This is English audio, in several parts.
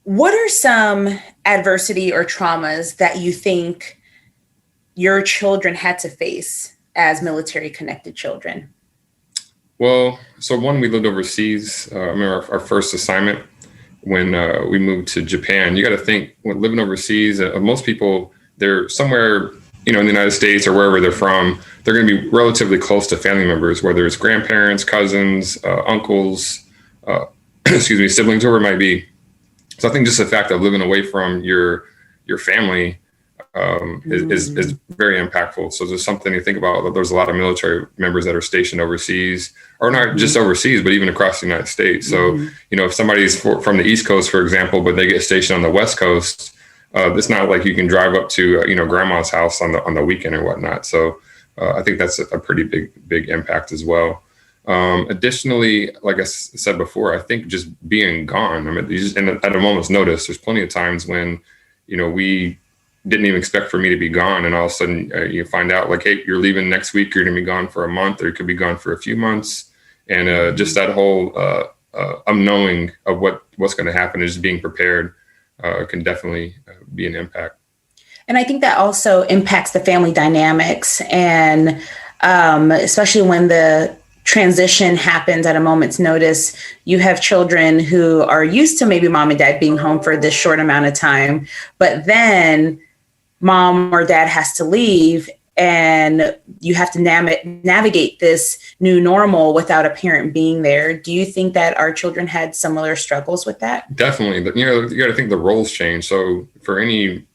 What are some adversity or traumas that you think your children had to face as military connected children? Well, so one, we lived overseas. I remember our first assignment when we moved to Japan. You got to think, when living overseas, most people, they're somewhere, in the United States or wherever they're from, they're going to be relatively close to family members, whether it's grandparents, cousins, uncles, excuse me, siblings, whoever it might be. So I think just the fact of living away from your family is very impactful. So there's something to think about. There's a lot of military members that are stationed overseas, or not just overseas, but even across the United States. So, if somebody's from the East Coast, for example, but they get stationed on the West Coast, it's not like you can drive up to, grandma's house on the weekend or whatnot. So I think that's a pretty big impact as well. Additionally, like I said before, I think just being gone, and at a moment's notice, there's plenty of times when, we didn't even expect for me to be gone. And all of a sudden you find out like, hey, you're leaving next week, you're going to be gone for a month, or you could be gone for a few months. And just that whole unknowing of what's going to happen and just being prepared can definitely be an impact. And I think that also impacts the family dynamics, and especially when the transition happens at a moment's notice. You have children who are used to maybe mom and dad being home for this short amount of time, but then mom or dad has to leave, and you have to navigate this new normal without a parent being there. Do you think that our children had similar struggles with that? Definitely. But, you got to think the roles change. So for any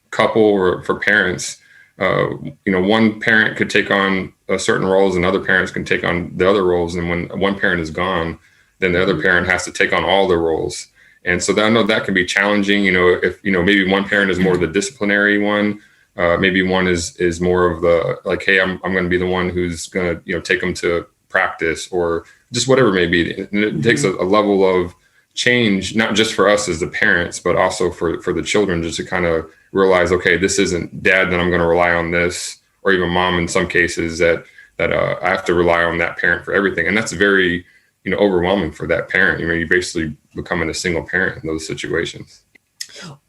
couple or for parents, one parent could take on certain roles and other parents can take on the other roles. And when one parent is gone, then the other parent has to take on all the roles. And so I know that can be challenging, if, maybe one parent is more of the disciplinary one, maybe one is more of the like, hey, I'm going to be the one who's going to, take them to practice or just whatever it may be. And it takes a level of change, not just for us as the parents, but also for the children, just to kind of realize, okay, this isn't dad that I'm going to rely on this, or even mom in some cases that I have to rely on that parent for everything. And that's very, overwhelming for that parent. You're basically becoming a single parent in those situations.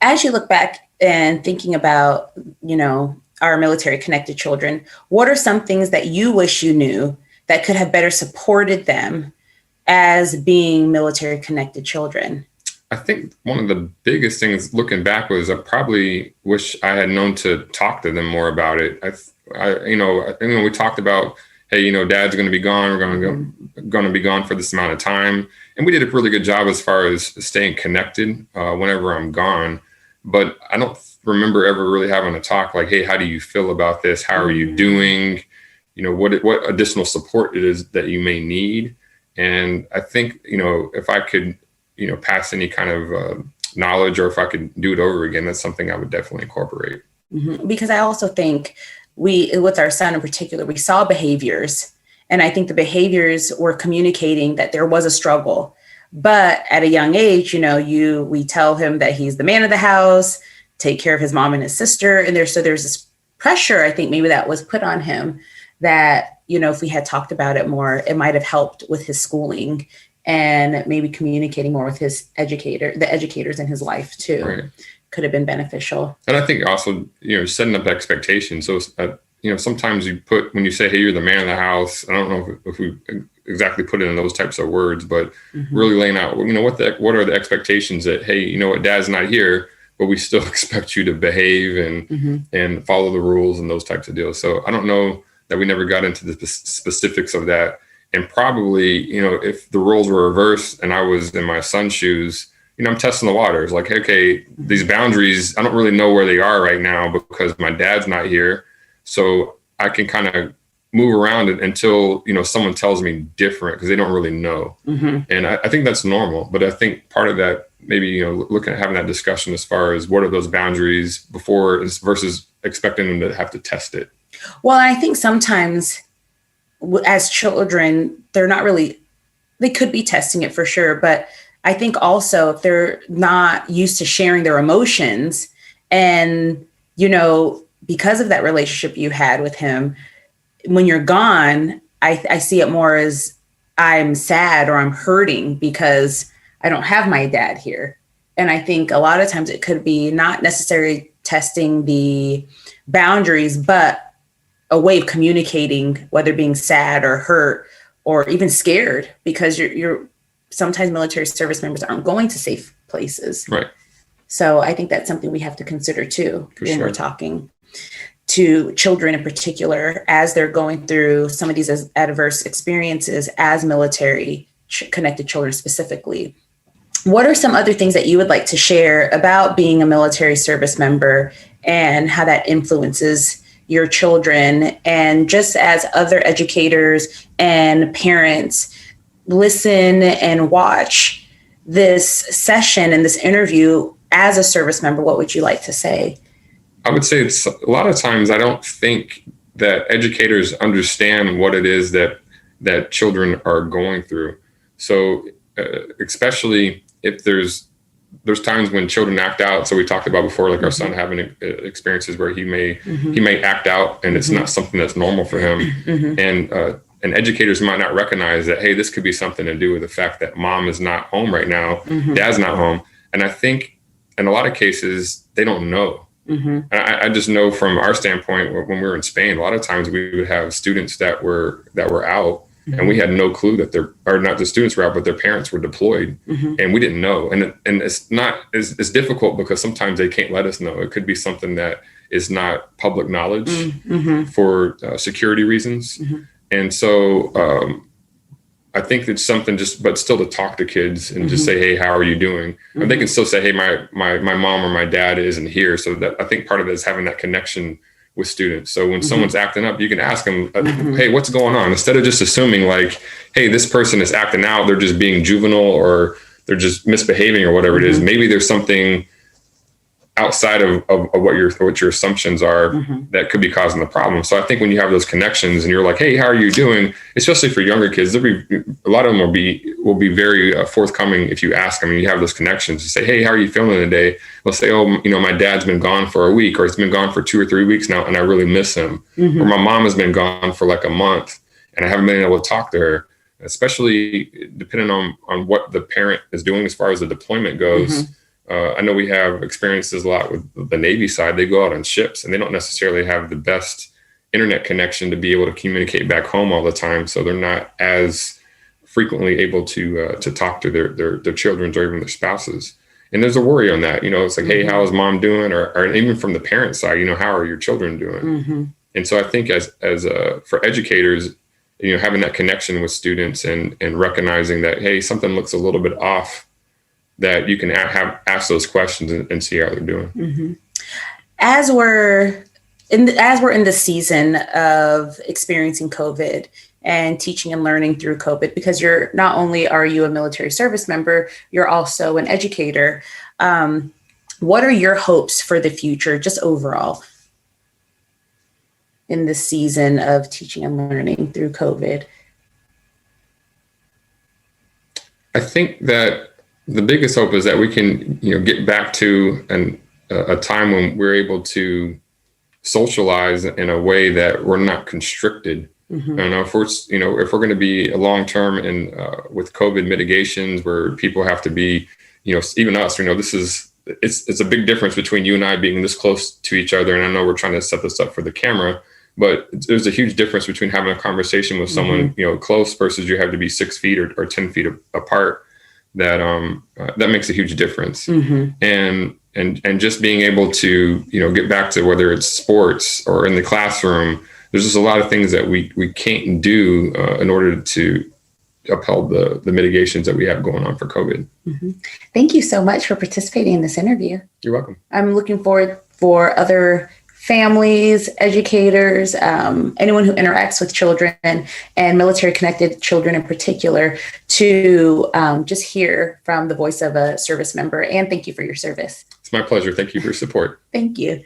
As you look back and thinking about, our military connected children, what are some things that you wish you knew that could have better supported them as being military connected children? I think one of the biggest things looking back was I probably wish I had known to talk to them more about it. I think when we talked about, hey, dad's going to be gone, we're going to be gone for this amount of time. And we did a really good job as far as staying connected whenever I'm gone. But I don't remember ever really having a talk like, hey, how do you feel about this? How are you doing? What additional support it is that you may need. And I think, if I could, pass any kind of knowledge, or if I could do it over again, that's something I would definitely incorporate. Because I also think with our son in particular, we saw behaviors, and I think the behaviors were communicating that there was a struggle. But at a young age, we tell him that he's the man of the house, take care of his mom and his sister. And there's this pressure, I think maybe that was put on him that, if we had talked about it more, it might have helped with his schooling and maybe communicating more with the educators in his life too. Right. Could have been beneficial. And I think also, setting up expectations. So, sometimes when you say, hey, you're the man of the house, I don't know if we exactly put it in those types of words, but really laying out, what are the expectations that, hey, dad's not here, but we still expect you to behave and follow the rules and those types of deals. So I don't know that we never got into the specifics of that. And probably, if the roles were reversed and I was in my son's shoes, I'm testing the waters. Like, okay, these boundaries, I don't really know where they are right now because my dad's not here. So I can kind of move around until, someone tells me different, because they don't really know. And I think that's normal. But I think part of that, maybe, looking at having that discussion as far as what are those boundaries before versus expecting them to have to test it. Well, I think sometimes as children, they could be testing it for sure. But I think also if they're not used to sharing their emotions and, because of that relationship you had with him, when you're gone, I see it more as I'm sad or I'm hurting because I don't have my dad here. And I think a lot of times it could be not necessarily testing the boundaries, but a way of communicating, whether being sad or hurt or even scared, because you're sometimes military service members aren't going to safe places. Right. So I think that's something we have to consider too when we're sure. talking to children in particular, as they're going through some of these adverse experiences as military connected children specifically. What are some other things that you would like to share about being a military service member and how that influences your children? And just as other educators and parents listen and watch this session and this interview as a service member, what would you like to say? I would say it's a lot of times I don't think that educators understand what it is that children are going through. So especially if there's times when children act out. So we talked about before, like our son having experiences where he may act out and it's not something that's normal for him. And educators might not recognize that, hey, this could be something to do with the fact that mom is not home right now, dad's not home. And I think in a lot of cases, they don't know. I just know from our standpoint, when we were in Spain, a lot of times we would have students that were out, and we had no clue that not the students were out, but their parents were deployed, and we didn't know. And it's difficult because sometimes they can't let us know. It could be something that is not public knowledge for security reasons. And so I think it's something but still to talk to kids and just say, hey, how are you doing? Or they can still say, hey, my mom or my dad isn't here. So that I think part of it is having that connection with students. So when someone's acting up, you can ask them, hey, what's going on? Instead of just assuming like, hey, this person is acting out, they're just being juvenile or they're just misbehaving or whatever it is. Maybe there's something outside of what your assumptions are that could be causing the problem. So I think when you have those connections and you're like, hey, how are you doing? Especially for younger kids, a lot of them will be very forthcoming if you ask them and you have those connections to say, hey, how are you feeling today? They'll say, oh, my dad's been gone for a week, or he's been gone for 2 or 3 weeks now, and I really miss him. Or my mom has been gone for like a month and I haven't been able to talk to her, especially depending on what the parent is doing as far as the deployment goes. I know we have experiences a lot with the Navy side. They go out on ships and they don't necessarily have the best internet connection to be able to communicate back home all the time. So they're not as frequently able to talk to their children or even their spouses. And there's a worry on that. It's like, hey, how is mom doing? Or even from the parent side, how are your children doing? And so I think as for educators, having that connection with students and recognizing that, hey, something looks a little bit off, that you can ask those questions and see how they're doing. As we're in the season of experiencing COVID and teaching and learning through COVID, because you're not only are you a military service member, you're also an educator. What are your hopes for the future, just overall, in this season of teaching and learning through COVID? I think that the biggest hope is that we can, get back to a time when we're able to socialize in a way that we're not constricted. I don't know if we're going to be long term in with COVID mitigations where people have to be, even us, it's a big difference between you and I being this close to each other. And I know we're trying to set this up for the camera, but there's a huge difference between having a conversation with someone, close versus you have to be 6 feet or 10 feet apart. That makes a huge difference. And just being able to, get back to whether it's sports or in the classroom, there's just a lot of things that we can't do in order to uphold the mitigations that we have going on for COVID. Thank you so much for participating in this interview. You're welcome. I'm looking forward for other families, educators, anyone who interacts with children and military connected children in particular to just hear from the voice of a service member. And thank you for your service. It's my pleasure. Thank you for your support. Thank you.